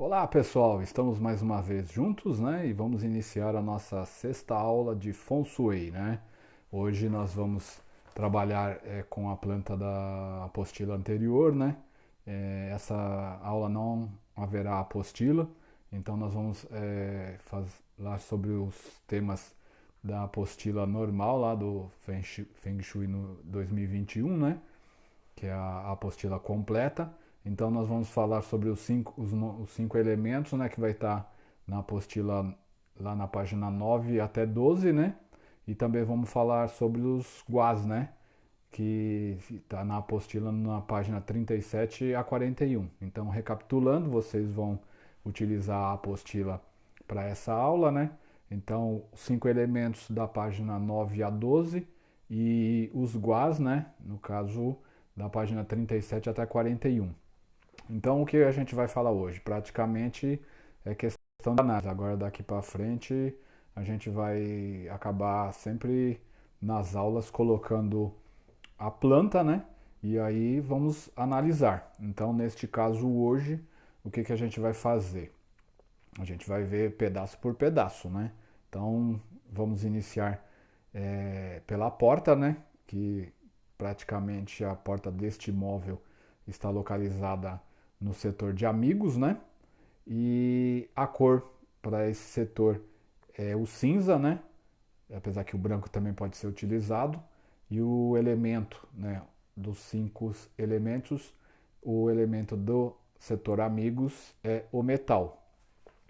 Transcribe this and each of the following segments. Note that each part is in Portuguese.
Olá pessoal, estamos mais uma vez juntos, né? E vamos iniciar a nossa sexta aula de Feng Shui, né? Hoje nós vamos trabalhar com a planta da apostila anterior, né? Essa aula não haverá apostila, então nós vamos falar sobre os temas da apostila normal lá do Feng Shui no 2021, né? Que é a apostila completa. Então nós vamos falar sobre os cinco elementos, né, que vai estar na apostila lá na página 9 até 12, né? E também vamos falar sobre os guas, né? Que está na apostila na página 37 a 41. Então, recapitulando, vocês vão utilizar a apostila para essa aula, né? Então, os cinco elementos da página 9 a 12 e os guas, né? No caso, da página 37 até 41. Então, o que a gente vai falar hoje? Praticamente é questão de análise. Agora, daqui para frente, a gente vai acabar sempre nas aulas colocando a planta, né? E aí vamos analisar. Então, neste caso, hoje, o que a gente vai fazer? A gente vai ver pedaço por pedaço, né? Então, vamos iniciar pela porta, né? Que praticamente a porta deste imóvel está localizada no setor de amigos, né? E a cor para esse setor é o cinza, né? Apesar que o branco também pode ser utilizado. E o elemento, né? Dos cinco elementos, o elemento do setor amigos é o metal.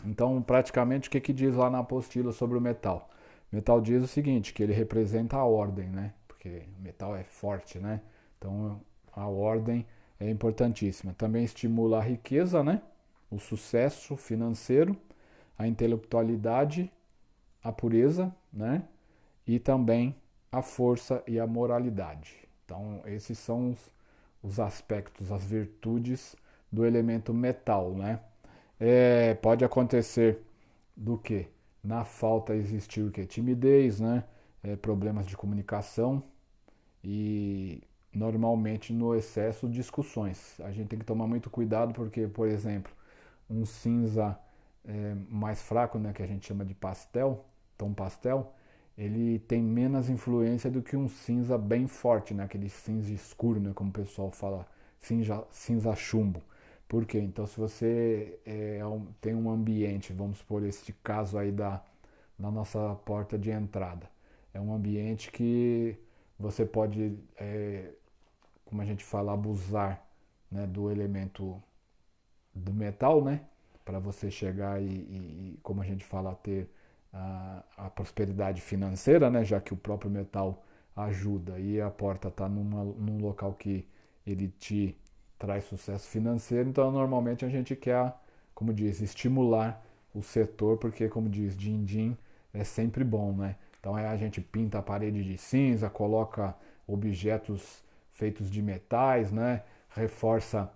Então, praticamente, o que diz lá na apostila sobre o metal? O metal diz o seguinte, que ele representa a ordem, né? Porque o metal é forte, né? Então, a ordem é importantíssima. Também estimula a riqueza, né? O sucesso financeiro, a intelectualidade, a pureza, né? E também a força e a moralidade. Então, esses são os aspectos, as virtudes do elemento metal, né? Pode acontecer do que? Na falta existir o que? Timidez, né? Problemas de comunicação e normalmente no excesso discussões. A gente tem que tomar muito cuidado porque, por exemplo, um cinza mais fraco, né, que a gente chama de pastel, tom pastel, ele tem menos influência do que um cinza bem forte, né, aquele cinza escuro, né, como o pessoal fala, cinza chumbo. Por quê? Então, se você tem um ambiente, vamos supor este caso aí da nossa porta de entrada, é um ambiente que você pode, como a gente fala, abusar, né, do elemento do metal, né, para você chegar como a gente fala, ter a prosperidade financeira, né, já que o próprio metal ajuda e a porta está num local que ele te traz sucesso financeiro, então normalmente a gente quer, como diz, estimular o setor, porque como diz, din-din é sempre bom, né? Então a gente pinta a parede de cinza, coloca objetos feitos de metais, né? Reforça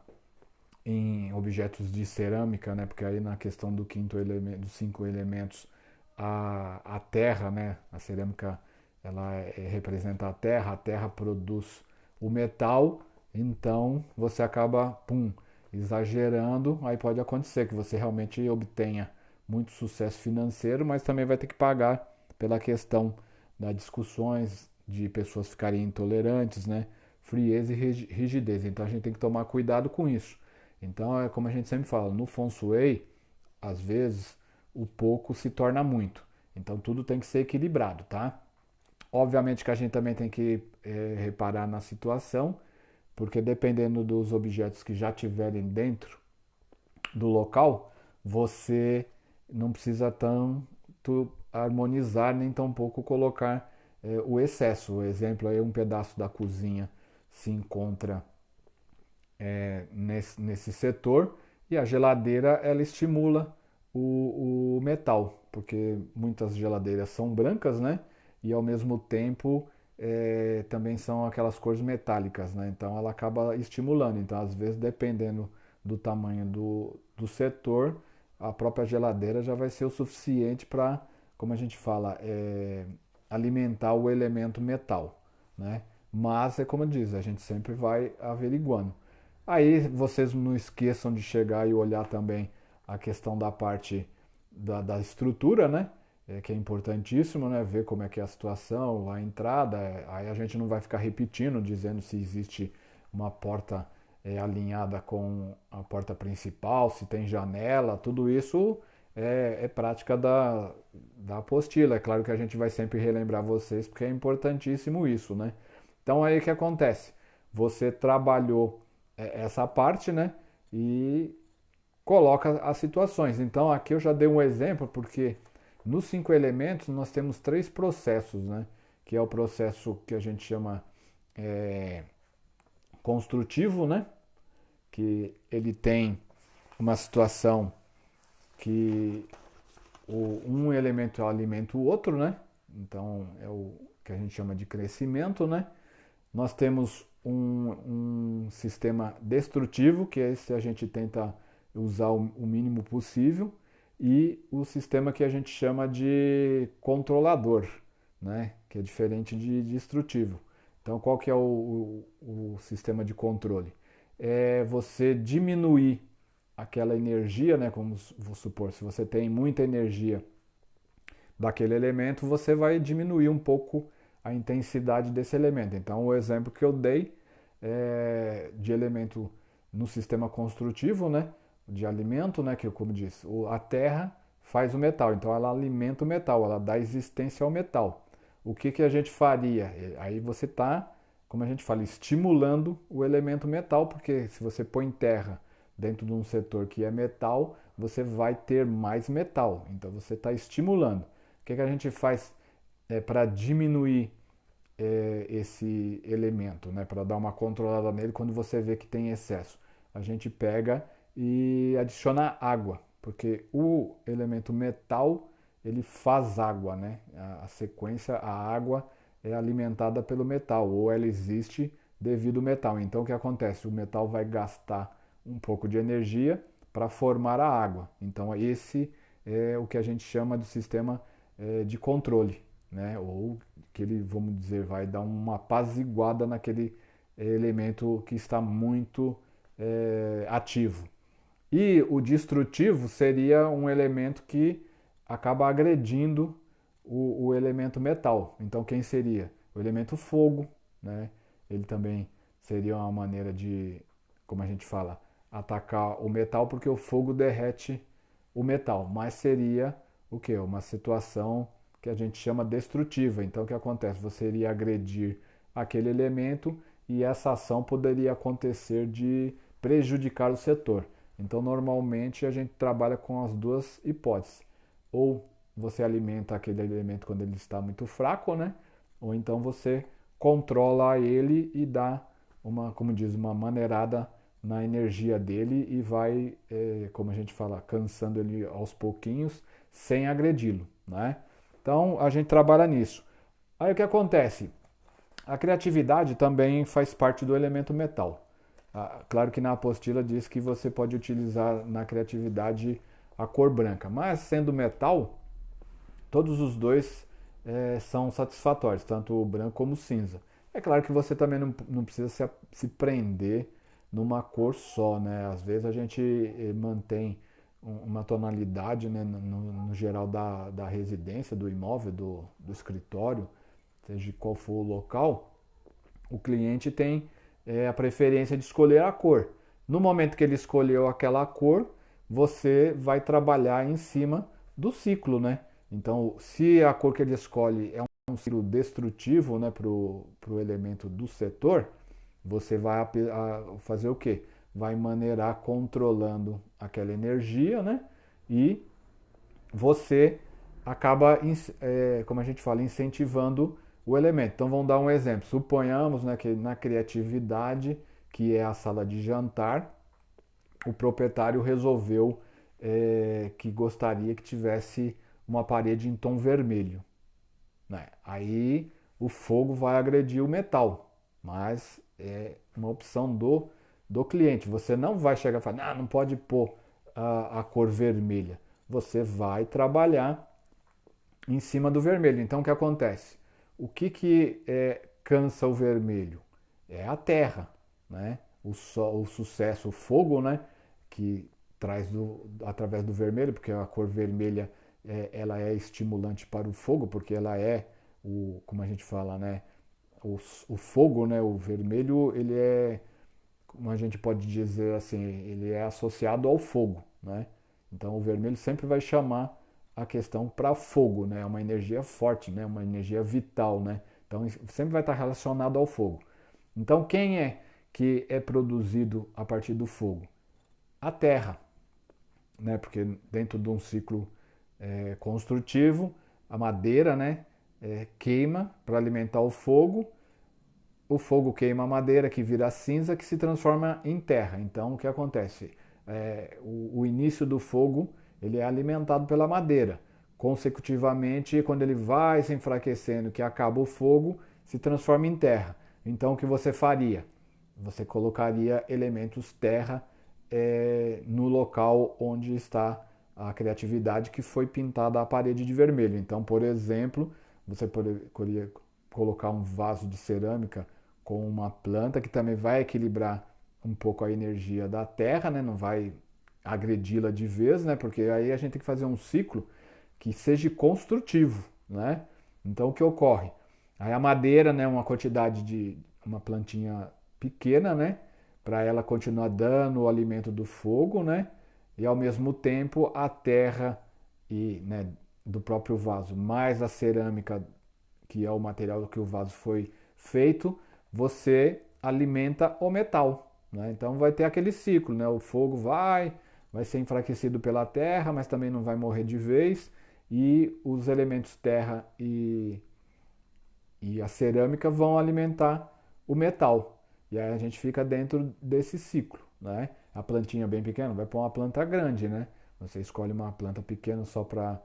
em objetos de cerâmica, né? Porque aí na questão do quinto elemento, dos cinco elementos, a terra, né? A cerâmica ela representa a terra produz o metal, então você acaba, pum, exagerando, aí pode acontecer que você realmente obtenha muito sucesso financeiro, mas também vai ter que pagar pela questão das discussões, de pessoas ficarem intolerantes, né? Frieza e rigidez. Então a gente tem que tomar cuidado com isso. Então é como a gente sempre fala, no Feng Shui, às vezes o pouco se torna muito. Então tudo tem que ser equilibrado, tá? Obviamente que a gente também tem que reparar na situação, porque dependendo dos objetos que já tiverem dentro do local, você não precisa tanto harmonizar nem tampouco colocar o excesso. O exemplo aí, um pedaço da cozinha se encontra nesse setor e a geladeira ela estimula o metal, porque muitas geladeiras são brancas, né? E ao mesmo tempo também são aquelas cores metálicas, né? Então ela acaba estimulando. Então, às vezes, dependendo do tamanho do setor, a própria geladeira já vai ser o suficiente para, como a gente fala, alimentar o elemento metal, né? Mas é como diz, a gente sempre vai averiguando. Aí vocês não esqueçam de chegar e olhar também a questão da parte da estrutura, né? Que é importantíssimo, né? Ver como é que é a situação, a entrada. Aí a gente não vai ficar repetindo, dizendo se existe uma porta alinhada com a porta principal, se tem janela, tudo isso é prática da apostila. É claro que a gente vai sempre relembrar vocês, porque é importantíssimo isso, né? Então aí o que acontece? Você trabalhou essa parte, né? E coloca as situações. Então aqui eu já dei um exemplo, porque nos 5 elementos nós temos 3 processos, né? Que é o processo que a gente chama é, construtivo, né? Que ele tem uma situação que um elemento alimenta o outro, né? Então é o que a gente chama de crescimento, né? Nós temos um sistema destrutivo, que é esse que a gente tenta usar o mínimo possível, e o sistema que a gente chama de controlador, né? Que é diferente de destrutivo. Então, qual que é o sistema de controle? É você diminuir aquela energia, né? Como vou supor, se você tem muita energia daquele elemento, você vai diminuir um pouco a intensidade desse elemento. Então, o exemplo que eu dei é de elemento no sistema construtivo, né, de alimento, né, que eu como disse, a terra faz o metal, então ela alimenta o metal, ela dá existência ao metal. O que a gente faria? Aí você está, como a gente fala, estimulando o elemento metal, porque se você põe terra dentro de um setor que é metal, você vai ter mais metal. Então você está estimulando. O que a gente faz para diminuir esse elemento, né? Para dar uma controlada nele quando você vê que tem excesso? A gente pega e adiciona água, porque o elemento metal ele faz água, né? A sequência, a água é alimentada pelo metal, ou ela existe devido ao metal. Então o que acontece? O metal vai gastar um pouco de energia para formar a água. Então esse é o que a gente chama de sistema de controle, né? Ou que ele, vamos dizer, vai dar uma apaziguada naquele elemento que está muito ativo. E o destrutivo seria um elemento que acaba agredindo o elemento metal. Então quem seria? O elemento fogo, né? Ele também seria uma maneira de, como a gente fala, atacar o metal, porque o fogo derrete o metal, mas seria o que? Uma situação que a gente chama destrutiva. Então o que acontece? Você iria agredir aquele elemento e essa ação poderia acontecer de prejudicar o setor. Então normalmente a gente trabalha com as duas hipóteses. Ou você alimenta aquele elemento quando ele está muito fraco, né? Ou então você controla ele e dá uma, como diz, uma maneirada na energia dele e vai, como a gente fala, cansando ele aos pouquinhos, sem agredi-lo, né? Então a gente trabalha nisso. Aí o que acontece? A criatividade também faz parte do elemento metal. Claro que na apostila diz que você pode utilizar na criatividade a cor branca, mas sendo metal, todos os dois são satisfatórios, tanto o branco como o cinza. É claro que você também não precisa se prender numa cor só, né? Às vezes a gente mantém uma tonalidade, né, no geral da residência, do imóvel, do escritório, seja qual for o local, o cliente tem a preferência de escolher a cor. No momento que ele escolheu aquela cor, você vai trabalhar em cima do ciclo, né? Então, se a cor que ele escolhe é um ciclo destrutivo, né, para o elemento do setor, você vai fazer o quê? Vai maneirar controlando aquela energia, né? E você acaba, como a gente fala, incentivando o elemento. Então vamos dar um exemplo. Suponhamos, né, que na criatividade, que é a sala de jantar, o proprietário resolveu que gostaria que tivesse uma parede em tom vermelho, né? Aí o fogo vai agredir o metal, mas é uma opção do cliente. Você não vai chegar e falar, não pode pôr a cor vermelha. Você vai trabalhar em cima do vermelho. Então o que acontece? O que cansa o vermelho? É a terra, né? O sucesso, o fogo, né? Que traz através do vermelho, porque a cor vermelha ela é estimulante para o fogo, porque ela é como a gente fala, né? O fogo, né? O vermelho, ele é, como a gente pode dizer assim, ele é associado ao fogo, né? Então o vermelho sempre vai chamar a questão para fogo, né? É uma energia forte, né? Uma energia vital, né? Então sempre vai estar relacionado ao fogo. Então quem é que é produzido a partir do fogo? A terra, né? Porque dentro de um ciclo construtivo, a madeira, né? Queima para alimentar o fogo queima a madeira que vira cinza que se transforma em terra. Então o que acontece? O início do fogo ele é alimentado pela madeira. Consecutivamente, quando ele vai se enfraquecendo, que acaba o fogo, se transforma em terra. Então o que você faria? Você colocaria elementos terra no local onde está a criatividade que foi pintada a parede de vermelho. Então, por exemplo, você poderia colocar um vaso de cerâmica com uma planta que também vai equilibrar um pouco a energia da terra, né? Não vai agredi-la de vez, né? Porque aí a gente tem que fazer um ciclo que seja construtivo, né? Então o que ocorre? Aí a madeira, né? Uma quantidade de uma plantinha pequena, né? Para ela continuar dando o alimento do fogo, né? E ao mesmo tempo a terra e, né, do próprio vaso, mais a cerâmica, que é o material que o vaso foi feito, você alimenta o metal, né? Então vai ter aquele ciclo, né? O fogo vai ser enfraquecido pela terra, mas também não vai morrer de vez, e os elementos terra e a cerâmica vão alimentar o metal. E aí a gente fica dentro desse ciclo, né? A plantinha bem pequena vai para uma planta grande, né? Você escolhe uma planta pequena só para,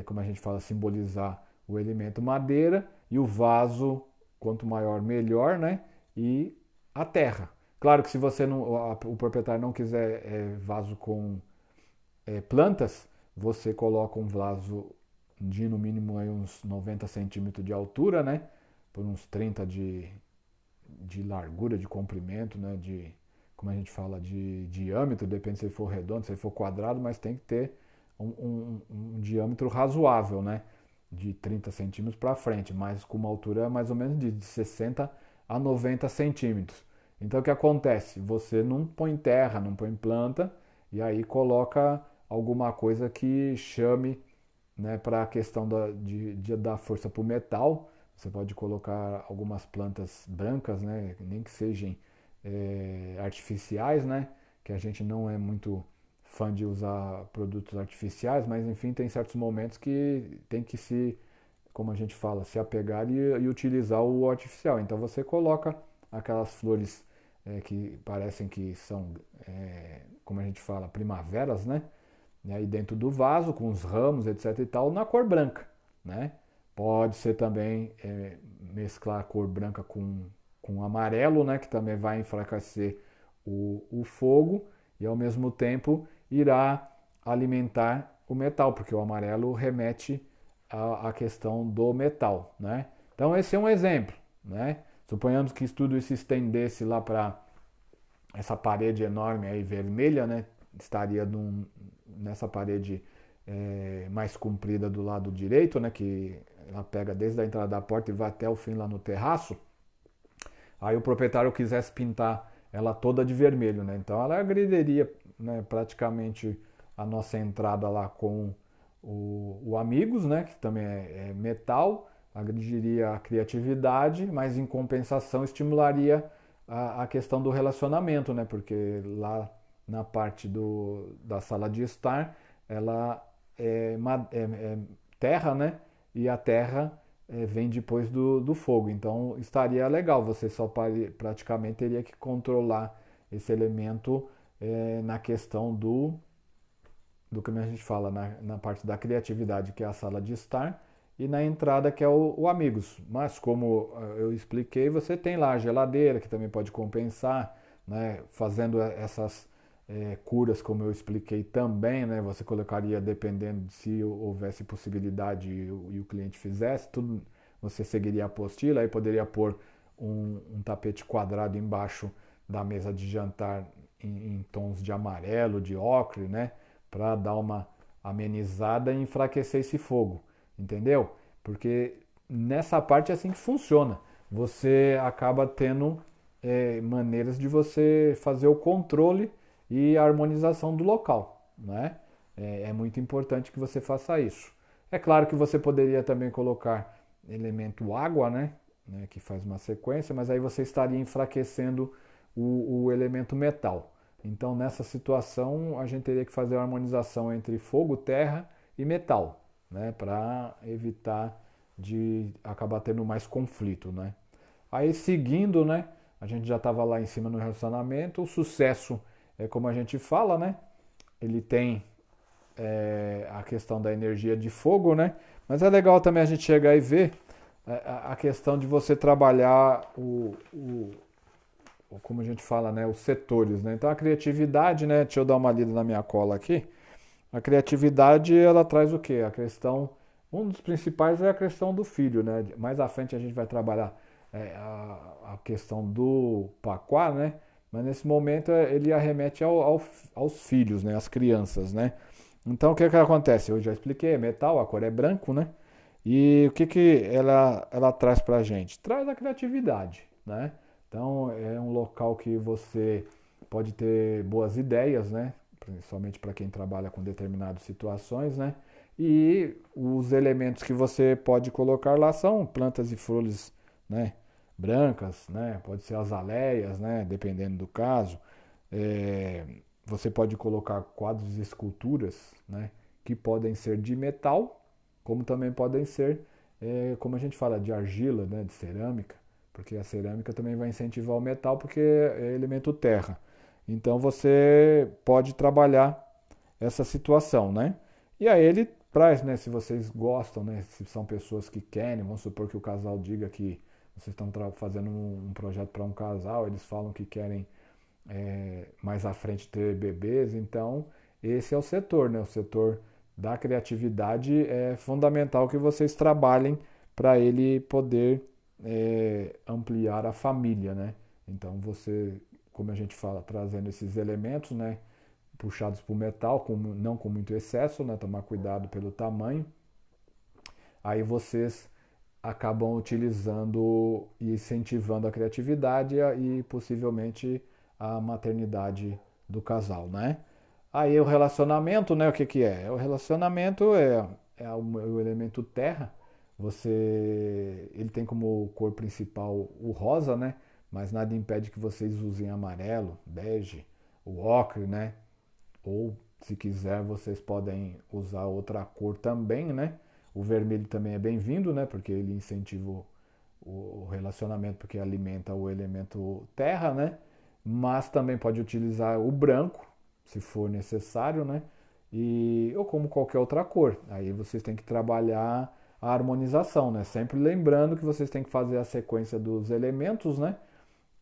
como a gente fala, simbolizar o elemento madeira, e o vaso, quanto maior melhor, né? E a terra. Claro que se você não, o proprietário não quiser vaso com plantas, você coloca um vaso de no mínimo aí uns 90 centímetros de altura, né? Por uns 30 de largura, de comprimento, né? Como a gente fala, de diâmetro, depende se ele for redondo, se ele for quadrado, mas tem que ter um diâmetro razoável, né? De 30 centímetros para frente, mas com uma altura mais ou menos de 60 a 90 centímetros. Então o que acontece? Você não põe terra, não põe planta, e aí coloca alguma coisa que chame, né, para a questão de dar força para o metal. Você pode colocar algumas plantas brancas, né, nem que sejam artificiais, né, que a gente não é muito fã de usar produtos artificiais, mas enfim, tem certos momentos que tem que se, como a gente fala, se apegar e utilizar o artificial. Então você coloca aquelas flores que parecem que são, como a gente fala, primaveras, né? Aí dentro do vaso, com os ramos, etc e tal, na cor branca, né? Pode ser também mesclar a cor branca com amarelo, né? Que também vai enfraquecer o fogo e ao mesmo tempo irá alimentar o metal, porque o amarelo remete à questão do metal, né? Então esse é um exemplo, né? Suponhamos que tudo isso estendesse lá para essa parede enorme aí vermelha, né? Estaria nessa parede mais comprida do lado direito, né? Que ela pega desde a entrada da porta e vai até o fim lá no terraço. Aí o proprietário quisesse pintar ela toda de vermelho, né? Então ela agrediria, né, praticamente a nossa entrada lá com o Amigos, né? Que também é metal, agrediria a criatividade, mas em compensação estimularia a questão do relacionamento, né? Porque lá na parte da sala de estar, ela é terra, né? E a terra vem depois do fogo. Então estaria legal, você só praticamente teria que controlar esse elemento na questão do que a gente fala, na parte da criatividade, que é a sala de estar, e na entrada, que é o Amigos. Mas como eu expliquei, você tem lá a geladeira, que também pode compensar, né? Fazendo essas curas, como eu expliquei também, né? Você colocaria, dependendo de se houvesse possibilidade e o cliente fizesse, tudo, você seguiria a apostila, aí poderia pôr um tapete quadrado embaixo da mesa de jantar em tons de amarelo, de ocre, né? Para dar uma amenizada e enfraquecer esse fogo, entendeu? Porque nessa parte é assim que funciona. Você acaba tendo maneiras de você fazer o controle e a harmonização do local, né? É muito importante que você faça isso. É claro que você poderia também colocar elemento água, né, que faz uma sequência, mas aí você estaria enfraquecendo o elemento metal. Então, nessa situação, a gente teria que fazer a harmonização entre fogo, terra e metal, né, para evitar de acabar tendo mais conflito, né? Aí, seguindo, né, a gente já estava lá em cima no relacionamento, o sucesso é como a gente fala, né? Ele tem a questão da energia de fogo, né? Mas é legal também a gente chegar e ver a questão de você trabalhar como a gente fala, né, os setores, né? Então a criatividade, né, deixa eu dar uma lida na minha cola aqui. A criatividade, ela traz o quê? A questão, um dos principais é a questão do filho, né? Mais à frente a gente vai trabalhar a questão do paquá, né? Mas nesse momento ele arremete aos filhos, né? Às crianças, né? Então o que que acontece? Eu já expliquei, é metal, a cor é branco, né? E o que que ela traz pra gente? Traz a criatividade, né? Então é um local que você pode ter boas ideias, né? Principalmente para quem trabalha com determinadas situações, né? E os elementos que você pode colocar lá são plantas e flores, né? Brancas, né? Pode ser azaleias, né? Dependendo do caso. É, você pode colocar quadros e esculturas, né? Que podem ser de metal, como também podem ser, como a gente fala, de argila, né? De cerâmica, porque a cerâmica também vai incentivar o metal, porque é elemento terra. Então você pode trabalhar essa situação, né? E aí ele traz, né? Se vocês gostam, né? Se são pessoas que querem, vamos supor que o casal diga que vocês estão fazendo um projeto para um casal, eles falam que querem mais à frente ter bebês, então esse é o setor, né? O setor da criatividade é fundamental que vocês trabalhem para ele poder ampliar a família, né? Então você, como a gente fala, trazendo esses elementos, né? Puxados para o metal, não com muito excesso, né? Tomar cuidado pelo tamanho. Aí vocês acabam utilizando e incentivando a criatividade e possivelmente a maternidade do casal, né? Aí o relacionamento, né? O que que é? O relacionamento é o elemento terra. Ele tem como cor principal o rosa, né? Mas nada impede que vocês usem amarelo, bege, o ocre, né? Ou, se quiser, vocês podem usar outra cor também, né? O vermelho também é bem-vindo, né? Porque ele incentiva o relacionamento, porque alimenta o elemento terra, né? Mas também pode utilizar o branco, se for necessário, né? Ou como qualquer outra cor. Aí vocês têm que trabalhar a harmonização, né? Sempre lembrando que vocês têm que fazer a sequência dos elementos, né?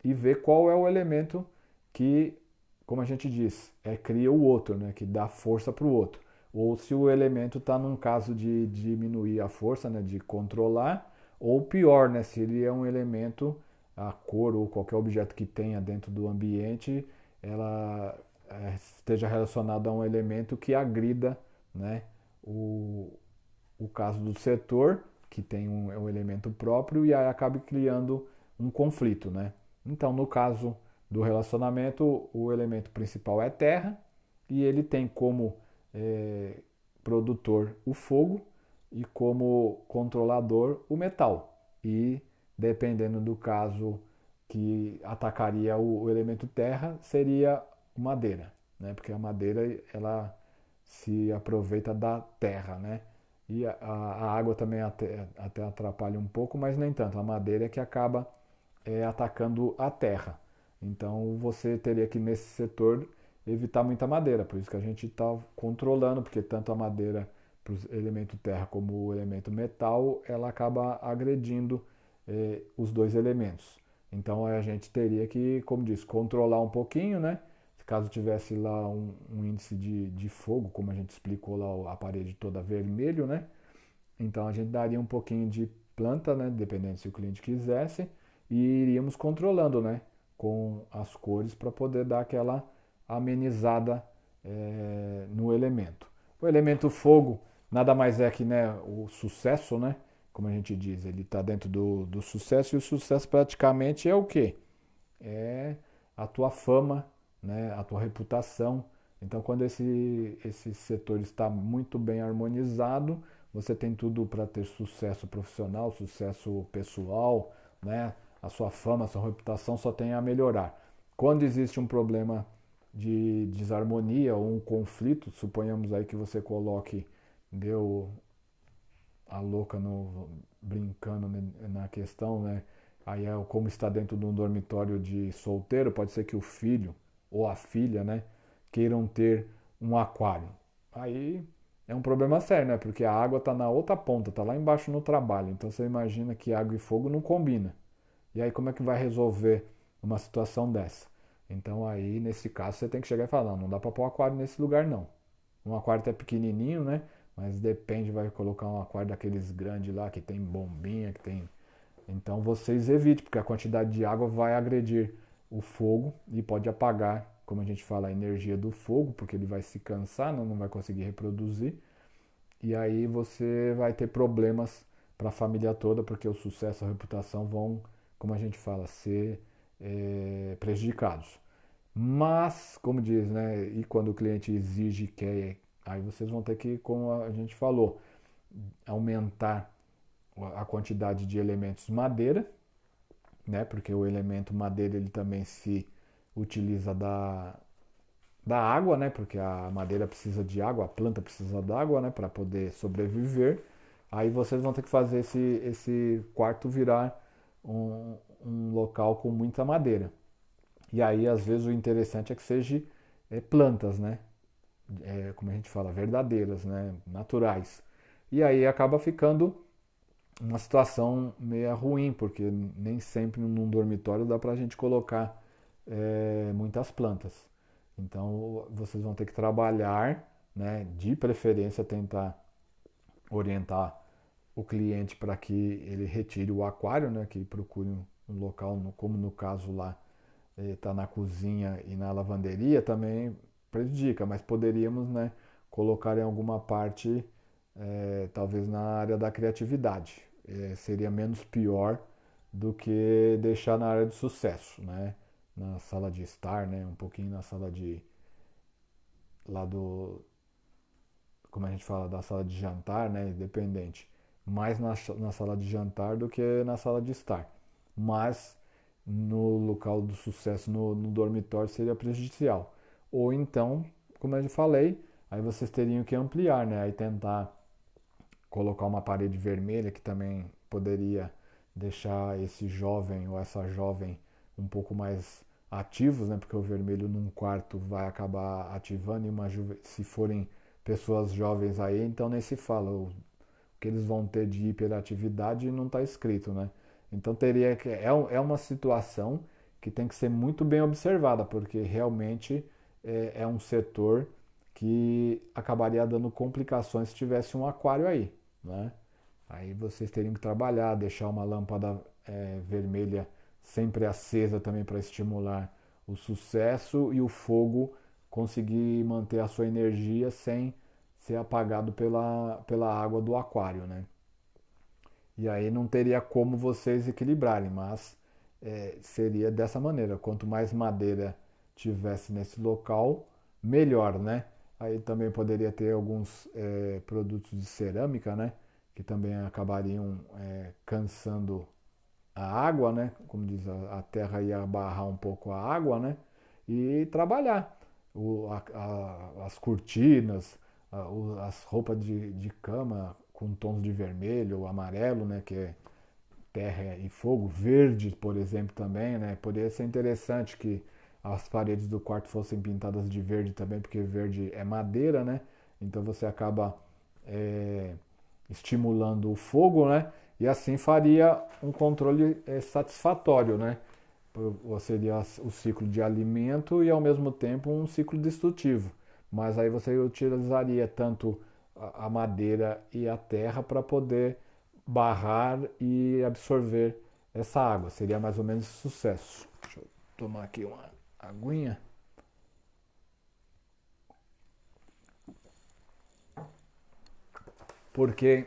E ver qual é o elemento que, como a gente diz, cria o outro, né? Que dá força para o outro. Ou se o elemento está num caso de diminuir a força, né? De controlar, ou pior, né? Se ele é um elemento, a cor ou qualquer objeto que tenha dentro do ambiente, ela esteja relacionado a um elemento que agrida, né? O, o caso do setor, que tem um elemento próprio, e aí acaba criando um conflito, né? Então, no caso do relacionamento, o elemento principal é terra, e ele tem como produtor o fogo e como controlador o metal. E dependendo do caso que atacaria o elemento terra, seria madeira, né? Porque a madeira ela se aproveita da terra, né? E a água também até atrapalha um pouco, mas nem tanto. A madeira é que acaba atacando a terra. Então você teria que, nesse setor, evitar muita madeira. Por isso que a gente está controlando, porque tanto a madeira para o elemento terra como o elemento metal, ela acaba agredindo os dois elementos. Então a gente teria que, como disse, controlar um pouquinho, né? Caso tivesse lá um índice de fogo, como a gente explicou lá, a parede toda vermelho, né? Então a gente daria um pouquinho de planta, né? Dependendo se o cliente quisesse, e iríamos controlando, né? Com as cores para poder dar aquela amenizada no elemento. O elemento fogo nada mais é que, né, o sucesso, né? Como a gente diz, ele está dentro do sucesso, e o sucesso praticamente é o quê? É a tua fama, né, a tua reputação. Então, quando esse setor está muito bem harmonizado, você tem tudo para ter sucesso profissional, sucesso pessoal, né? A sua fama, a sua reputação só tem a melhorar. Quando existe um problema de desarmonia ou um conflito, suponhamos aí que você coloque, deu a louca no, brincando na questão, né? Aí é como está dentro de um dormitório de solteiro, pode ser que o filho ou a filha, né, queiram ter um aquário. Aí é um problema sério, né? Porque a água está na outra ponta, está lá embaixo no trabalho. Então você imagina que água e fogo não combina. E aí como é que vai resolver uma situação dessa? Então aí, nesse caso, você tem que chegar e falar, não dá para pôr aquário nesse lugar não. Um aquário até pequenininho, né? Mas depende, vai colocar um aquário daqueles grandes lá, que tem bombinha, que tem... Então vocês evitem, porque a quantidade de água vai agredir o fogo e pode apagar, como a gente fala, a energia do fogo, porque ele vai se cansar, não vai conseguir reproduzir. E aí você vai ter problemas para a família toda, porque o sucesso e a reputação vão, como a gente fala, ser prejudicados. Mas, como diz, né? E quando o cliente exige, quer, aí vocês vão ter que, como a gente falou, aumentar a quantidade de elementos madeira, né? Porque o elemento madeira ele também se utiliza da água, né? Porque a madeira precisa de água, a planta precisa d'água, né? Para poder sobreviver. Aí vocês vão ter que fazer esse quarto virar um local com muita madeira. E aí, às vezes, o interessante é que seja plantas, né? Como a gente fala, verdadeiras, né? Naturais. E aí acaba ficando uma situação meio ruim, porque nem sempre num dormitório dá pra gente colocar muitas plantas. Então, vocês vão ter que trabalhar, né? De preferência, tentar orientar o cliente para que ele retire o aquário, né? Que procure um local, como no caso lá está na cozinha e na lavanderia também prejudica, mas poderíamos, né, colocar em alguma parte, talvez na área da criatividade. Seria menos pior do que deixar na área de sucesso, né? Na sala de estar, né? Um pouquinho na sala de lá do, como a gente fala, da sala de jantar, né? Independente. Mais na sala de jantar do que na sala de estar. Mas no local do sucesso no dormitório seria prejudicial. Ou então, como eu falei, aí vocês teriam que ampliar, né? Aí tentar colocar uma parede vermelha que também poderia deixar esse jovem ou essa jovem um pouco mais ativos, né? Porque o vermelho num quarto vai acabar ativando e se forem pessoas jovens aí, então nem se fala o que eles vão ter de hiperatividade não está escrito, né? Então teria que é uma situação que tem que ser muito bem observada, porque realmente é um setor que acabaria dando complicações se tivesse um aquário aí, né? Aí vocês teriam que trabalhar, deixar uma lâmpada vermelha sempre acesa também para estimular o sucesso e o fogo conseguir manter a sua energia sem ser apagado pela água do aquário, né? E aí não teria como vocês equilibrarem, mas seria dessa maneira. Quanto mais madeira tivesse nesse local, melhor, né? Aí também poderia ter alguns produtos de cerâmica, né? Que também acabariam cansando a água, né? Como diz, a terra ia barrar um pouco a água, né? E trabalhar as cortinas, as roupas de cama com tons de vermelho ou amarelo, né? Que é terra e fogo, verde, por exemplo, também, né? Poderia ser interessante que as paredes do quarto fossem pintadas de verde também, porque verde é madeira, né? Então você acaba é, estimulando o fogo, né? E assim faria um controle satisfatório, né? Seria o ciclo de alimento e ao mesmo tempo um ciclo destrutivo. Mas aí você utilizaria tanto a madeira e a terra para poder barrar e absorver essa água. Seria mais ou menos sucesso. Deixa eu tomar aqui uma aguinha. porque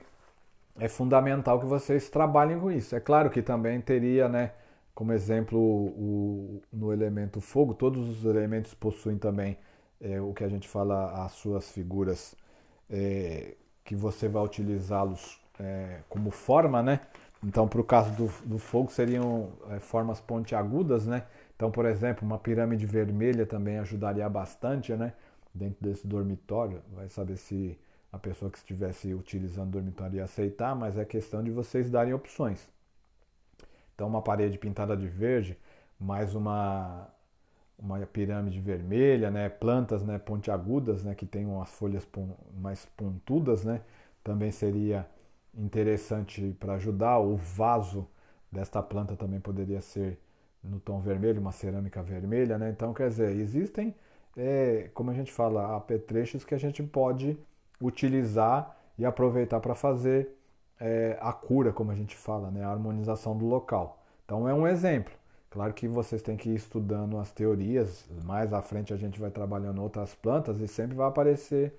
é fundamental que vocês trabalhem com isso. É claro que também teria, né, como exemplo, no elemento fogo, todos os elementos possuem também o que a gente fala, as suas figuras, que você vai utilizá-los como forma, né? Então, para o caso do fogo, seriam formas pontiagudas, né? Então, por exemplo, uma pirâmide vermelha também ajudaria bastante, né? Dentro desse dormitório, vai saber se a pessoa que estivesse utilizando o dormitório ia aceitar, mas é questão de vocês darem opções. Então, uma parede pintada de verde, mais uma pirâmide vermelha, né? Plantas, né, pontiagudas, né, que tenham as folhas mais pontudas, né? Também seria interessante para ajudar. O vaso desta planta também poderia ser no tom vermelho, uma cerâmica vermelha, né? Então, quer dizer, existem, como a gente fala, apetrechos que a gente pode utilizar e aproveitar para fazer a cura, como a gente fala, né? A harmonização do local. Então, é um exemplo. Claro que vocês têm que ir estudando as teorias, mais à frente a gente vai trabalhando outras plantas e sempre vai aparecer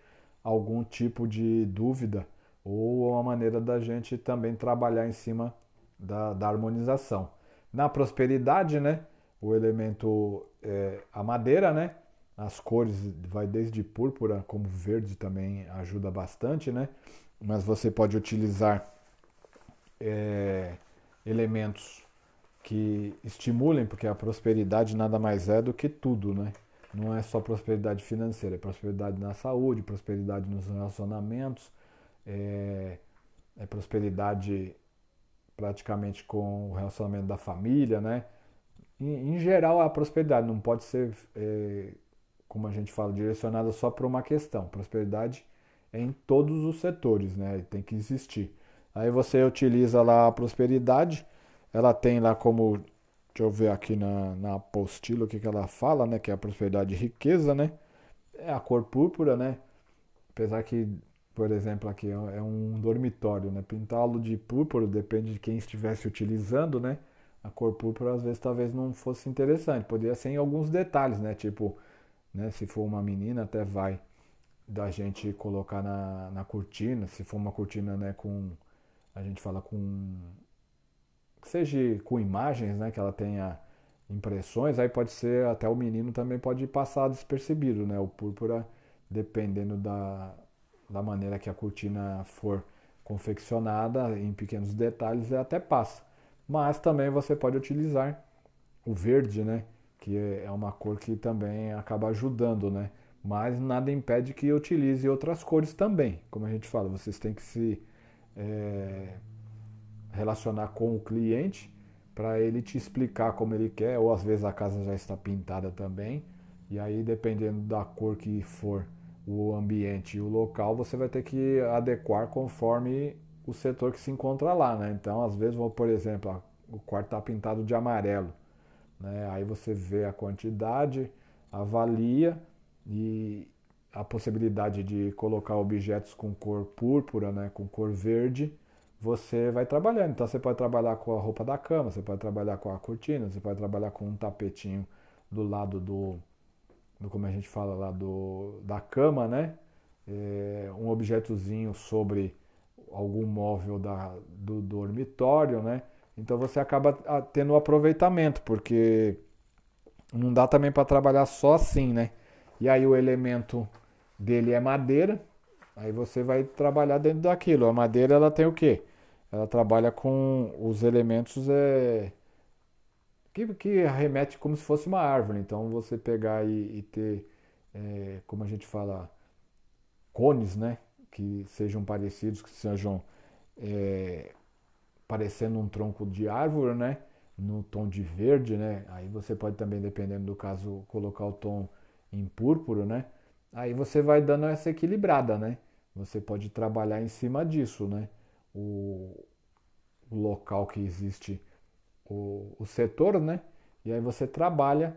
algum tipo de dúvida ou uma maneira da gente também trabalhar em cima da harmonização. Na prosperidade, né, o elemento é a madeira, né, as cores vai desde púrpura como verde também ajuda bastante, né, mas você pode utilizar elementos que estimulem, porque a prosperidade nada mais é do que tudo, né? Não é só prosperidade financeira, é prosperidade na saúde, prosperidade nos relacionamentos, é, é prosperidade praticamente com o relacionamento da família, né? Em geral, a prosperidade não pode ser, como a gente fala, direcionada só para uma questão. Prosperidade é em todos os setores, né? Tem que existir. Aí você utiliza lá a prosperidade, ela tem lá como, deixa eu ver aqui na apostila o que, que ela fala, né? Que é a prosperidade e riqueza, né? É a cor púrpura, né? Apesar que, por exemplo, aqui é um dormitório, né? Pintá-lo de púrpura depende de quem estivesse utilizando, né? A cor púrpura às vezes talvez não fosse interessante, poderia ser em alguns detalhes, né? Tipo, né? Se for uma menina até vai da gente colocar na cortina, se for uma cortina, né? Com a gente fala com que seja com imagens, né? Que ela tenha impressões, aí pode ser até o menino também pode passar despercebido, né? O púrpura, dependendo da maneira que a cortina for confeccionada, em pequenos detalhes, até passa. Mas também você pode utilizar o verde, né? Que é uma cor que também acaba ajudando, né? Mas nada impede que utilize outras cores também. Como a gente fala, vocês têm que se é, relacionar com o cliente para ele te explicar como ele quer, ou às vezes a casa já está pintada também, e aí dependendo da cor que for o ambiente e o local, você vai ter que adequar conforme o setor que se encontra lá, né? Então, às vezes, por exemplo, o quarto está pintado de amarelo, né? Aí você vê a quantidade, avalia e a possibilidade de colocar objetos com cor púrpura, né, com cor verde, você vai trabalhando. Então você pode trabalhar com a roupa da cama, você pode trabalhar com a cortina, você pode trabalhar com um tapetinho do lado do como a gente fala lá, da cama, né? Um objetozinho sobre algum móvel do dormitório, né? Então você acaba tendo um aproveitamento, porque não dá também para trabalhar só assim, né? E aí o elemento dele é madeira, aí você vai trabalhar dentro daquilo. A madeira ela tem o quê? Ela trabalha com os elementos que remete como se fosse uma árvore. Então você pegar e ter, como a gente fala, cones, né? Que sejam parecidos, que sejam parecendo um tronco de árvore, né? No tom de verde, né? Aí você pode também, dependendo do caso, colocar o tom em púrpura, né? Aí você vai dando essa equilibrada, né? Você pode trabalhar em cima disso, né? O, o local que existe o setor, né? E aí você trabalha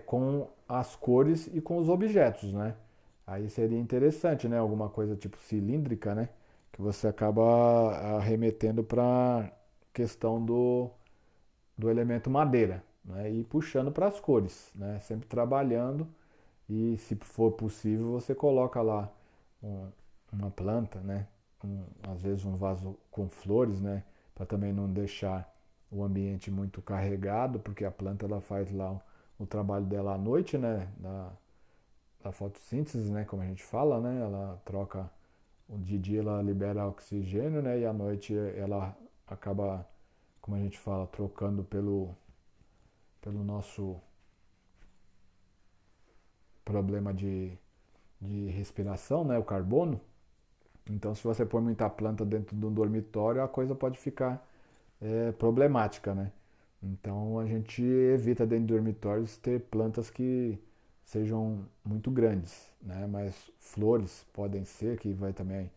com as cores e com os objetos, né? Aí seria interessante, né? Alguma coisa tipo cilíndrica, né? Que você acaba remetendo para questão do elemento madeira, né? E puxando para as cores, né? Sempre trabalhando e, se for possível, você coloca lá um, uma planta, né? Às vezes um vaso com flores, né? Para também não deixar o ambiente muito carregado, porque a planta ela faz lá o trabalho dela à noite, né? Da fotossíntese, né? Como a gente fala, né? Ela troca, de dia ela libera oxigênio, né? E à noite ela acaba, como a gente fala, trocando pelo nosso problema de respiração, né? O carbono. Então, se você pôr muita planta dentro de um dormitório, a coisa pode ficar problemática, né? Então, a gente evita dentro de dormitórios ter plantas que sejam muito grandes, né? Mas flores podem ser, que vai também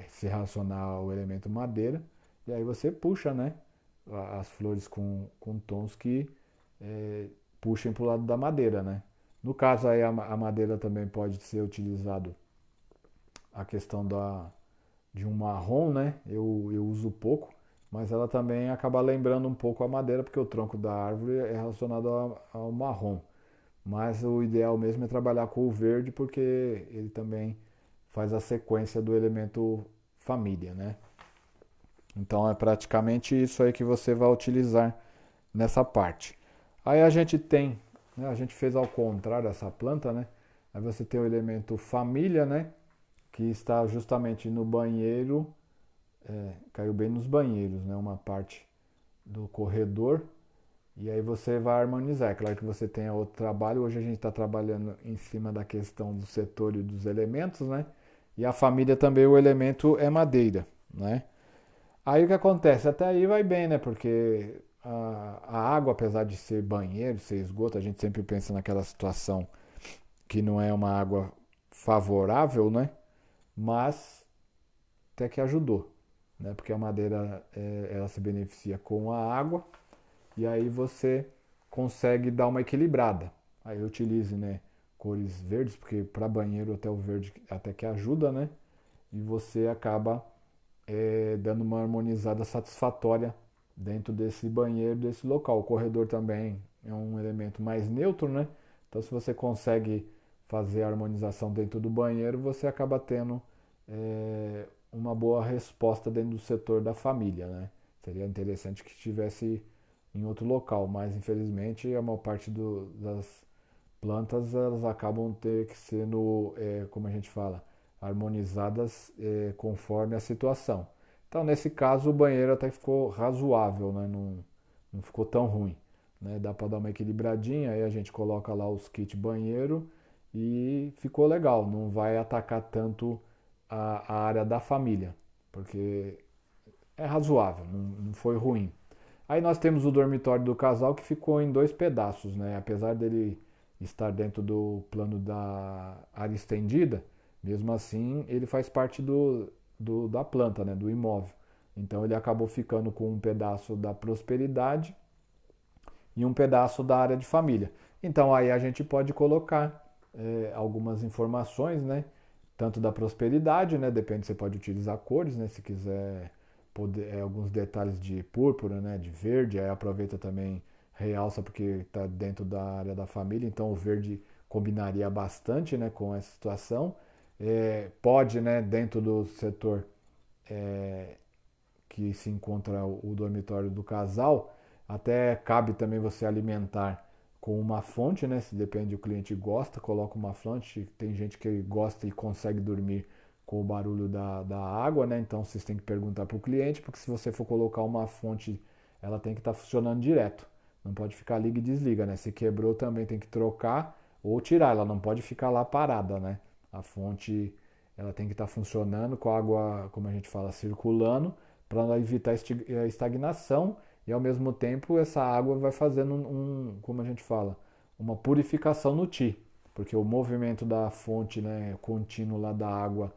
se relacionar ao elemento madeira. E aí você puxa, né? As flores com tons que puxem para o lado da madeira, né? No caso aí a madeira também pode ser utilizado a questão de um marrom, né? Eu uso pouco, mas ela também acaba lembrando um pouco a madeira, porque o tronco da árvore é relacionado ao marrom. Mas o ideal mesmo é trabalhar com o verde, porque ele também faz a sequência do elemento família, né? Então é praticamente isso aí que você vai utilizar nessa parte. Aí a gente tem, né, a gente fez ao contrário essa planta, né? Aí você tem o elemento família, né? Que está justamente no banheiro, caiu bem nos banheiros, né? Uma parte do corredor. E aí você vai harmonizar. É claro que você tem outro trabalho. Hoje a gente está trabalhando em cima da questão do setor e dos elementos, né? E a família também, o elemento é madeira, né? Aí o que acontece? Até aí vai bem, né? Porque a água, apesar de ser banheiro, ser esgoto, a gente sempre pensa naquela situação que não é uma água favorável, né? Mas até que ajudou, né? Porque a madeira ela se beneficia com a água e aí você consegue dar uma equilibrada. Aí utilize, né, cores verdes, porque para banheiro até o verde até que ajuda, né? E você acaba dando uma harmonizada satisfatória dentro desse banheiro, desse local. O corredor também é um elemento mais neutro, né? Então, se você consegue fazer a harmonização dentro do banheiro, você acaba tendo uma boa resposta dentro do setor da família, né? Seria interessante que estivesse em outro local, mas infelizmente a maior parte das plantas elas acabam ter que sendo, como a gente fala, harmonizadas conforme a situação. Então, nesse caso, o banheiro até ficou razoável, né? Não ficou tão ruim. Né? Dá para dar uma equilibradinha, aí a gente coloca lá os kits banheiro e ficou legal. Não vai atacar tanto a área da família, porque é razoável, não foi ruim. Aí nós temos o dormitório do casal que ficou em dois pedaços, né? Apesar dele estar dentro do plano da área estendida, mesmo assim ele faz parte da planta, né? Do imóvel. Então ele acabou ficando com um pedaço da prosperidade e um pedaço da área de família. Então aí a gente pode colocar algumas informações, né? Tanto da prosperidade, né? Depende, você pode utilizar cores, né? Se quiser alguns detalhes de púrpura, né? De verde, aí aproveita também, realça porque está dentro da área da família, então o verde combinaria bastante, né? Com essa situação. Pode, né? Dentro do setor que se encontra o dormitório do casal, até cabe também você alimentar com uma fonte, né? Se depende do cliente gosta, coloca uma fonte. Tem gente que gosta e consegue dormir com o barulho da água, né? Então vocês têm que perguntar para o cliente, porque se você for colocar uma fonte, ela tem que estar funcionando direto. Não pode ficar liga e desliga, né? Se quebrou também tem que trocar ou tirar, ela não pode ficar lá parada, né? A fonte ela tem que estar funcionando com a água, como a gente fala, circulando para evitar a estagnação e ao mesmo tempo essa água vai fazendo como a gente fala, uma purificação no ti, porque o movimento da fonte, né, contínuo lá da água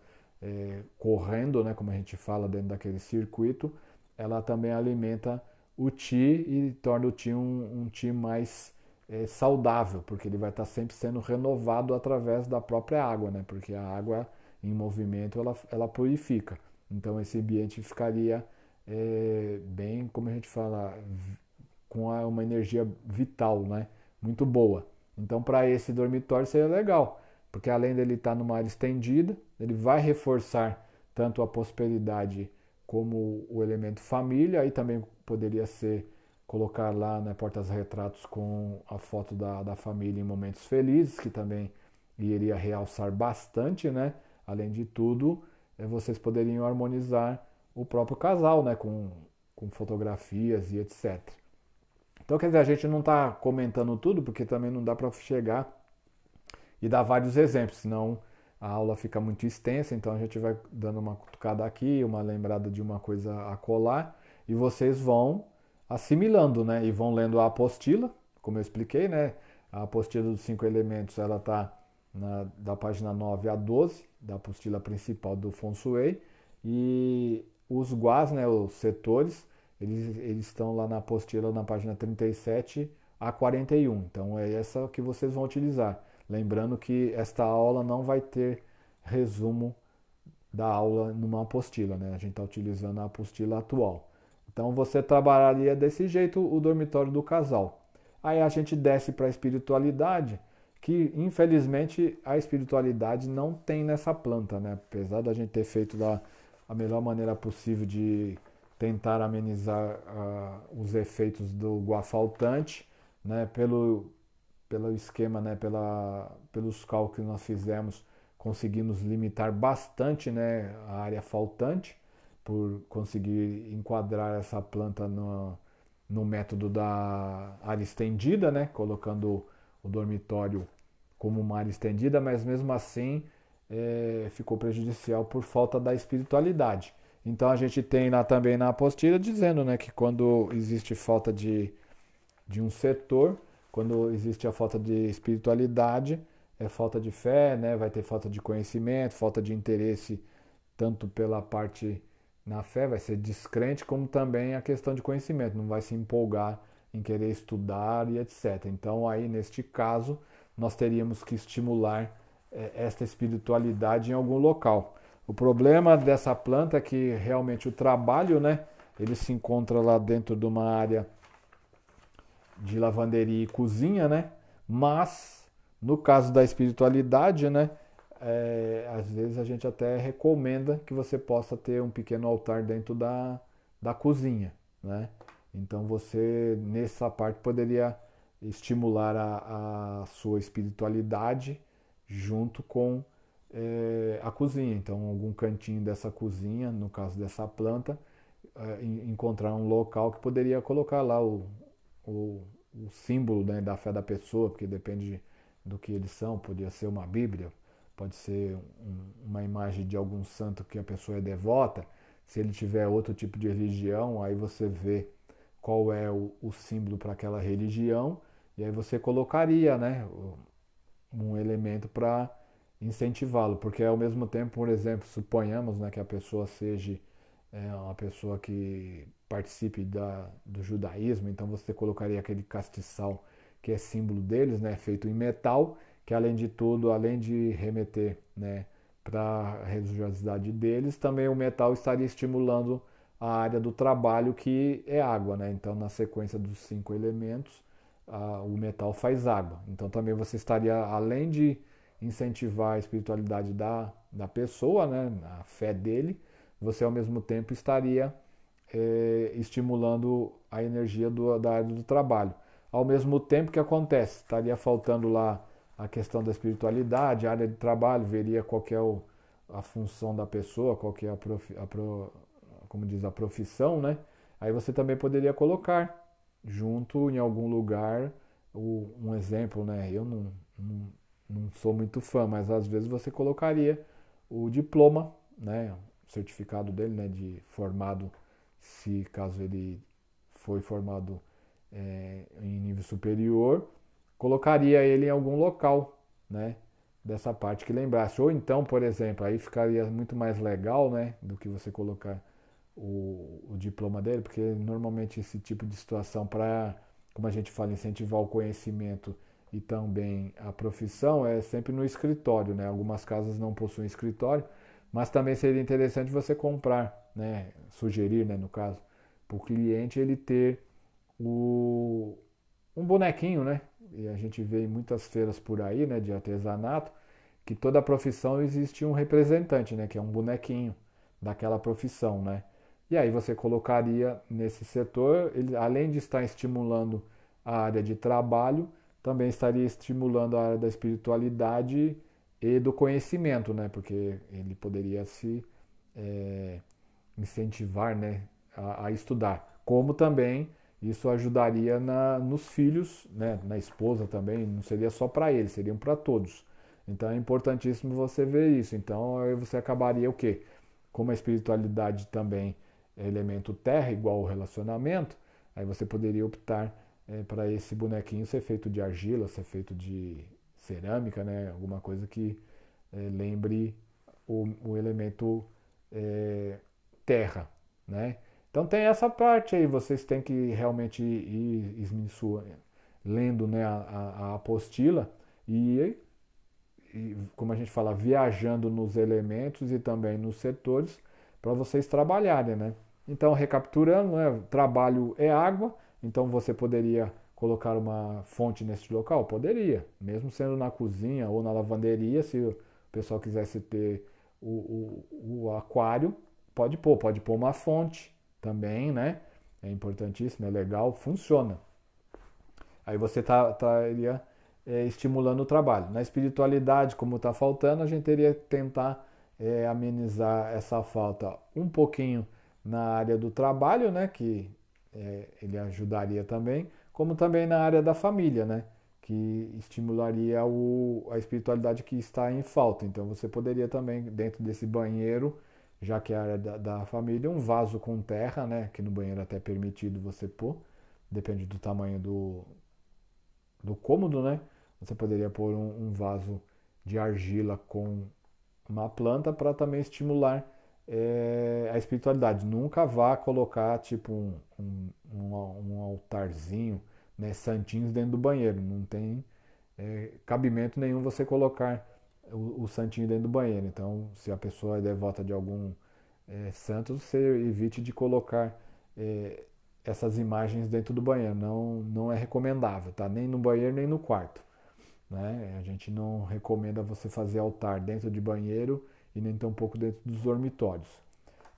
correndo, né, como a gente fala dentro daquele circuito, ela também alimenta o ti e torna o ti um ti mais saudável, porque ele vai estar sempre sendo renovado através da própria água, né, porque a água em movimento ela purifica. Então esse ambiente ficaria bem, como a gente fala, com uma energia vital, né? Muito boa. Então para esse dormitório seria legal. porque além dele estar numa área estendida, ele vai reforçar tanto a prosperidade como o elemento família, aí também poderia ser colocar lá, né, portas-retratos com a foto da família em momentos felizes, que também iria realçar bastante, né? Além de tudo, vocês poderiam harmonizar o próprio casal, né, com fotografias e etc. Então, quer dizer, a gente não está comentando tudo, porque também não dá para chegar e dar vários exemplos, senão a aula fica muito extensa, então a gente vai dando uma cutucada aqui, uma lembrada de uma coisa a colar, e vocês vão assimilando, né? E vão lendo a apostila, como eu expliquei, né? A apostila dos 5 elementos, ela está da página 9 a 12, da apostila principal do Feng Shui, e os guas, né, os setores, eles estão lá na apostila na página 37 a 41. Então é essa que vocês vão utilizar. Lembrando que esta aula não vai ter resumo da aula numa apostila, né? A gente está utilizando a apostila atual. Então você trabalharia desse jeito o dormitório do casal. Aí a gente desce para a espiritualidade, que infelizmente a espiritualidade não tem nessa planta, né? Apesar da gente ter feito a melhor maneira possível de tentar amenizar os efeitos do guafaltante, né? Pelo esquema, né? Pelos cálculos que nós fizemos, conseguimos limitar bastante, né, a área faltante, por conseguir enquadrar essa planta no método da área estendida, né, colocando o dormitório como uma área estendida, mas mesmo assim ficou prejudicial por falta da espiritualidade. Então a gente tem lá também na apostila dizendo, né, que quando existe falta de um setor, quando existe a falta de espiritualidade, é falta de fé, né? Vai ter falta de conhecimento, falta de interesse tanto pela parte na fé, vai ser descrente, como também a questão de conhecimento, não vai se empolgar em querer estudar e etc. Então aí, neste caso, nós teríamos que estimular esta espiritualidade em algum local. O problema dessa planta é que realmente o trabalho, né, ele se encontra lá dentro de uma área de lavanderia e cozinha, né? Mas no caso da espiritualidade, né? Às vezes a gente até recomenda que você possa ter um pequeno altar dentro da cozinha, né? Então você nessa parte poderia estimular a sua espiritualidade junto com a cozinha. Então algum cantinho dessa cozinha, no caso dessa planta, encontrar um local que poderia colocar lá o, o símbolo, né, da fé da pessoa, porque depende do que eles são, podia ser uma Bíblia, pode ser uma imagem de algum santo que a pessoa é devota. Se ele tiver outro tipo de religião, aí você vê qual é o símbolo para aquela religião, e aí você colocaria, né, um elemento para incentivá-lo, porque ao mesmo tempo, por exemplo, suponhamos, né, que a pessoa seja uma pessoa que participe do judaísmo, então você colocaria aquele castiçal que é símbolo deles, né, feito em metal, que além de tudo, além de remeter, né, para a religiosidade deles, também o metal estaria estimulando a área do trabalho, que é água, né? Então, na sequência dos 5 elementos, o metal faz água. Então, também você estaria, além de incentivar a espiritualidade da pessoa, né, a fé dele, você ao mesmo tempo estaria estimulando a energia da área do trabalho. Ao mesmo tempo que acontece, estaria faltando lá a questão da espiritualidade, a área de trabalho, veria qual que é a função da pessoa, qual que é como diz, a profissão, né? Aí você também poderia colocar junto em algum lugar um exemplo, né? Eu não sou muito fã, mas às vezes você colocaria o diploma, né? O certificado dele, né? De formado, se caso ele foi formado em nível superior, colocaria ele em algum local, né, dessa parte que lembrasse. Ou então, por exemplo, aí ficaria muito mais legal, né, do que você colocar o diploma dele, porque normalmente esse tipo de situação, para, como a gente fala, incentivar o conhecimento e também a profissão, é sempre no escritório, né? Algumas casas não possuem escritório, mas também seria interessante você comprar, né, sugerir, né, no caso, para o cliente ele ter um bonequinho, né? E a gente vê em muitas feiras por aí, né, de artesanato, que toda profissão existe um representante, né? Que é um bonequinho daquela profissão, né? E aí você colocaria nesse setor, ele, além de estar estimulando a área de trabalho, também estaria estimulando a área da espiritualidade e do conhecimento, né? Porque ele poderia se é, incentivar, né, a estudar. Como também isso ajudaria nos filhos, né, na esposa também, não seria só para eles, seriam para todos. Então é importantíssimo você ver isso. Então aí você acabaria o quê? Como a espiritualidade também é elemento terra, igual o relacionamento, aí você poderia optar para esse bonequinho ser feito de argila, ser feito de cerâmica, né? Alguma coisa que lembre o elemento é, terra, né? Então tem essa parte aí, vocês têm que realmente ir lendo, né, a apostila e, como a gente fala, viajando nos elementos e também nos setores para vocês trabalharem, né? Então, recapitulando, né, trabalho é água, então você poderia colocar uma fonte nesse local? Poderia, mesmo sendo na cozinha ou na lavanderia, se o pessoal quisesse ter o aquário, pode pôr uma fonte também, né? É importantíssimo, é legal, funciona. Aí você estaria estimulando o trabalho. Na espiritualidade, como está faltando, a gente teria que tentar amenizar essa falta um pouquinho na área do trabalho, né, que ele ajudaria também, como também na área da família, né, que estimularia a espiritualidade que está em falta. Então você poderia também, dentro desse banheiro, já que é a área da família, um vaso com terra, né, que no banheiro até é permitido você pôr, depende do tamanho do cômodo, né? Você poderia pôr um vaso de argila com uma planta para também estimular a espiritualidade. Nunca vá colocar tipo um altarzinho, né, santinhos dentro do banheiro. Não tem cabimento nenhum você colocar o santinho dentro do banheiro. Então, se a pessoa é devota de algum santo, você evite de colocar é, essas imagens dentro do banheiro. Não é recomendável, tá? Nem no banheiro, nem no quarto. Né? A gente não recomenda você fazer altar dentro de banheiro e nem tampouco dentro dos dormitórios.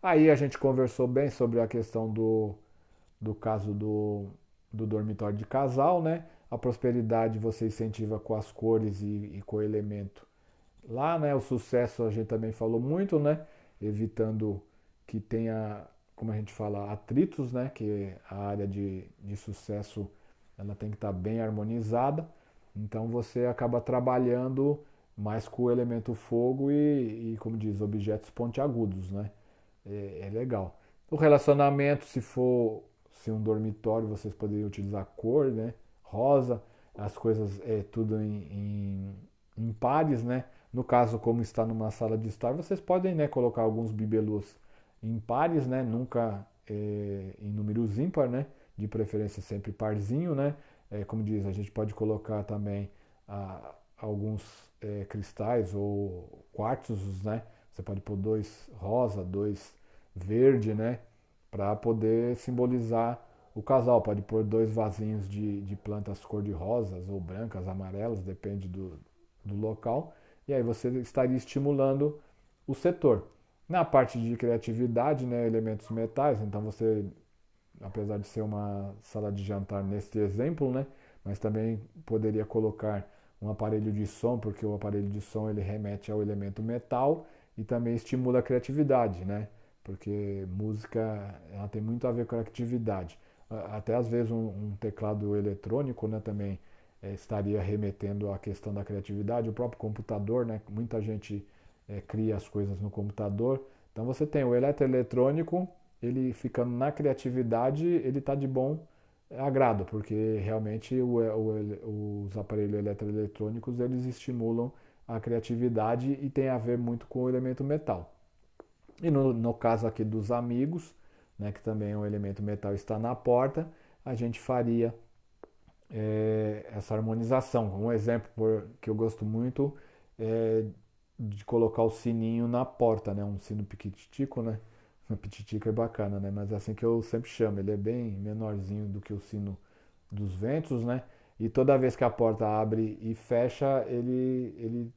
Aí a gente conversou bem sobre a questão do caso do dormitório de casal, né? A prosperidade você incentiva com as cores e com o elemento lá, né? O sucesso a gente também falou muito, né? Evitando que tenha, como a gente fala, atritos, né? Que a área de sucesso ela tem que estar bem harmonizada. Então você acaba trabalhando mais com o elemento fogo como diz, objetos pontiagudos, né? É legal. O relacionamento, se um dormitório, vocês poderiam utilizar cor, né? Rosa, as coisas tudo em pares, né? No caso, como está numa sala de estar, vocês podem, né, colocar alguns bibelôs em pares, né? Nunca em números ímpar, né? De preferência sempre parzinho, né? Como diz, a gente pode colocar também alguns cristais ou quartzos, né? Você pode pôr dois rosa, dois verde, né? Para poder simbolizar o casal. Pode pôr dois vasinhos de plantas cor-de-rosas ou brancas, amarelas, depende do local. E aí você estaria estimulando o setor. Na parte de criatividade, né, elementos metais, então você, apesar de ser uma sala de jantar neste exemplo, né, mas também poderia colocar um aparelho de som, porque o aparelho de som ele remete ao elemento metal e também estimula a criatividade, né? Porque música ela tem muito a ver com a criatividade. Até às vezes um teclado eletrônico, né, também estaria remetendo à questão da criatividade. O próprio computador, né? Muita gente cria as coisas no computador. Então você tem o eletroeletrônico, ele ficando na criatividade, ele está de bom agrado, porque realmente os aparelhos eletroeletrônicos eles estimulam a criatividade e tem a ver muito com o elemento metal. E no caso aqui dos amigos, né, que também é um elemento metal está na porta, a gente faria essa harmonização. Um exemplo que eu gosto muito é de colocar o sininho na porta, né? Um sino piquititico, né? O piquititico é bacana, né? Mas é assim que eu sempre chamo. Ele é bem menorzinho do que o sino dos ventos, né? E toda vez que a porta abre e fecha, ele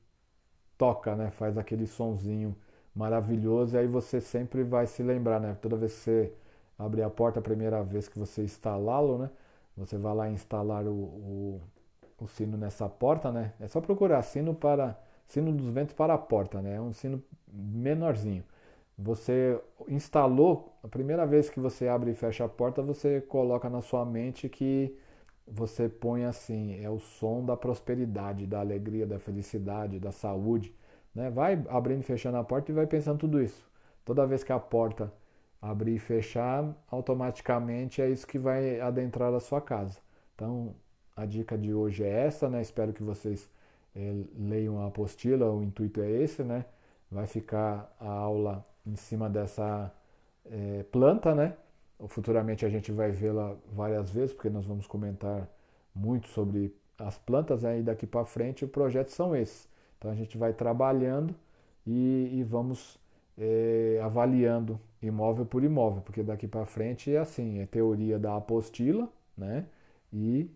toca, né? Faz aquele sonzinho maravilhoso e aí você sempre vai se lembrar, né? Toda vez que você abrir a porta, a primeira vez que você instalá-lo, né? Você vai lá instalar o sino nessa porta, né? É só procurar sino dos ventos para a porta, né? É um sino menorzinho. Você instalou, a primeira vez que você abre e fecha a porta, você coloca na sua mente que você põe assim, é o som da prosperidade, da alegria, da felicidade, da saúde, né? Vai abrindo e fechando a porta e vai pensando tudo isso. Toda vez que a porta abrir e fechar, automaticamente é isso que vai adentrar a sua casa. Então, a dica de hoje é essa, né? Espero que vocês leiam a apostila, o intuito é esse, né? Vai ficar a aula em cima dessa planta, né? Futuramente a gente vai vê-la várias vezes, porque nós vamos comentar muito sobre as plantas, né? E daqui para frente os projetos são esses. Então a gente vai trabalhando e vamos avaliando imóvel por imóvel, porque daqui para frente é assim, é teoria da apostila, né? E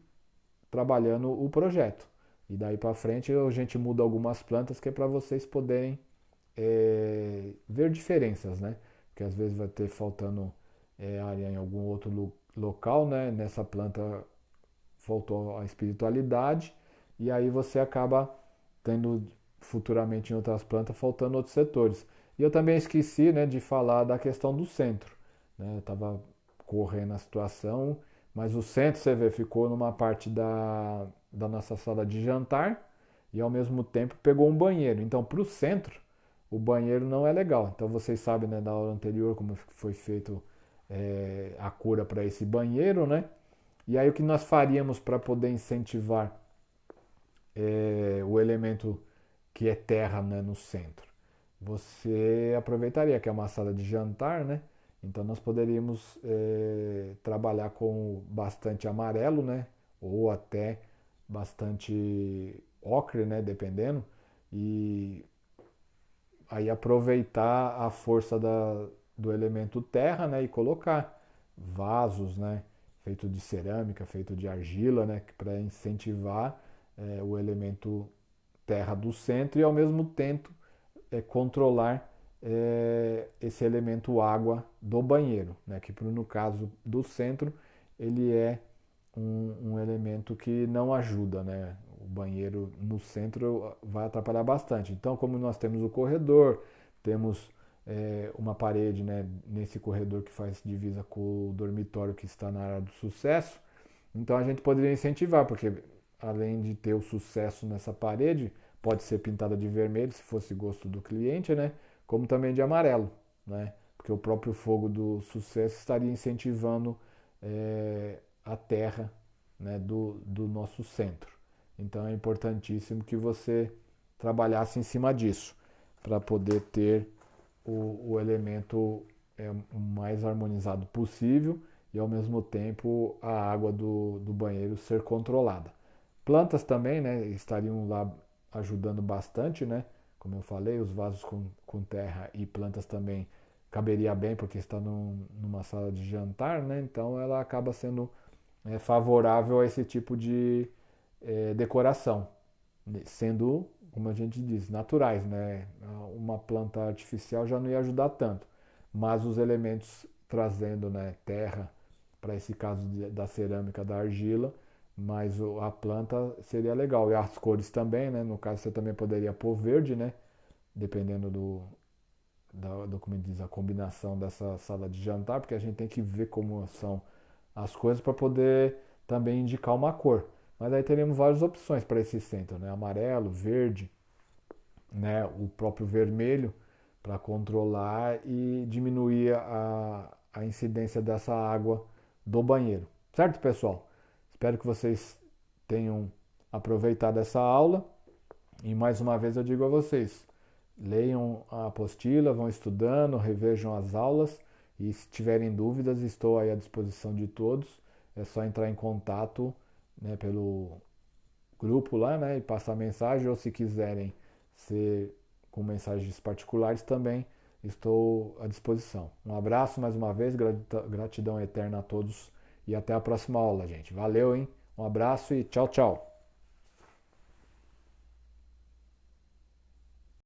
trabalhando o projeto. E daí para frente a gente muda algumas plantas que é para vocês poderem ver diferenças, né? Porque às vezes vai ter faltando área em algum outro local, né? Nessa planta faltou a espiritualidade e aí você acaba tendo futuramente em outras plantas faltando outros setores. E eu também esqueci, né, de falar da questão do centro, né? Eu estava correndo a situação, mas o centro, você vê, ficou numa parte da nossa sala de jantar e ao mesmo tempo pegou um banheiro. Então, para o centro, o banheiro não é legal. Então, vocês sabem, né, da aula anterior como foi feito a cura para esse banheiro, né? E aí o que nós faríamos para poder incentivar o elemento que é terra, né, no centro? Você aproveitaria que é uma sala de jantar, né? Então nós poderíamos trabalhar com bastante amarelo, né? Ou até bastante ocre, né? Dependendo. E aí aproveitar a força do elemento terra, né? E colocar vasos, né? Feito de cerâmica, feito de argila, né? Para incentivar o elemento terra do centro e ao mesmo tempo controlar esse elemento água do banheiro, né? Que no caso do centro ele é um elemento que não ajuda, né? O banheiro no centro vai atrapalhar bastante. Então, como nós temos o corredor, temos uma parede, né, nesse corredor que faz divisa com o dormitório que está na área do sucesso, então a gente poderia incentivar, porque além de ter o sucesso nessa parede, pode ser pintada de vermelho, se fosse gosto do cliente, né? Como também de amarelo, né? Porque o próprio fogo do sucesso estaria incentivando a terra, né, do nosso centro. Então é importantíssimo que você trabalhasse em cima disso, para poder ter o elemento o mais harmonizado possível e ao mesmo tempo a água do banheiro ser controlada. Plantas também, né, estariam lá ajudando bastante, né? Como eu falei, os vasos com terra e plantas também caberia bem porque está numa sala de jantar, né? Então ela acaba sendo favorável a esse tipo de decoração, sendo, como a gente diz, naturais, né? Uma planta artificial já não ia ajudar tanto, mas os elementos trazendo, né, terra, para esse caso da cerâmica, da argila, mas a planta seria legal. E as cores também, né? No caso você também poderia pôr verde, né? Dependendo como diz, a combinação dessa sala de jantar, porque a gente tem que ver como são as coisas para poder também indicar uma cor. Mas aí teremos várias opções para esse centro, né? Amarelo, verde, né? O próprio vermelho para controlar e diminuir a incidência dessa água do banheiro. Certo, pessoal? Espero que vocês tenham aproveitado essa aula e mais uma vez eu digo a vocês, leiam a apostila, vão estudando, revejam as aulas e se tiverem dúvidas estou aí à disposição de todos. É só entrar em contato, né, pelo grupo lá, né, e passar mensagem ou se quiserem ser com mensagens particulares também estou à disposição. Um abraço mais uma vez, gratidão eterna a todos e até a próxima aula, gente. Valeu, hein? Um abraço e tchau, tchau.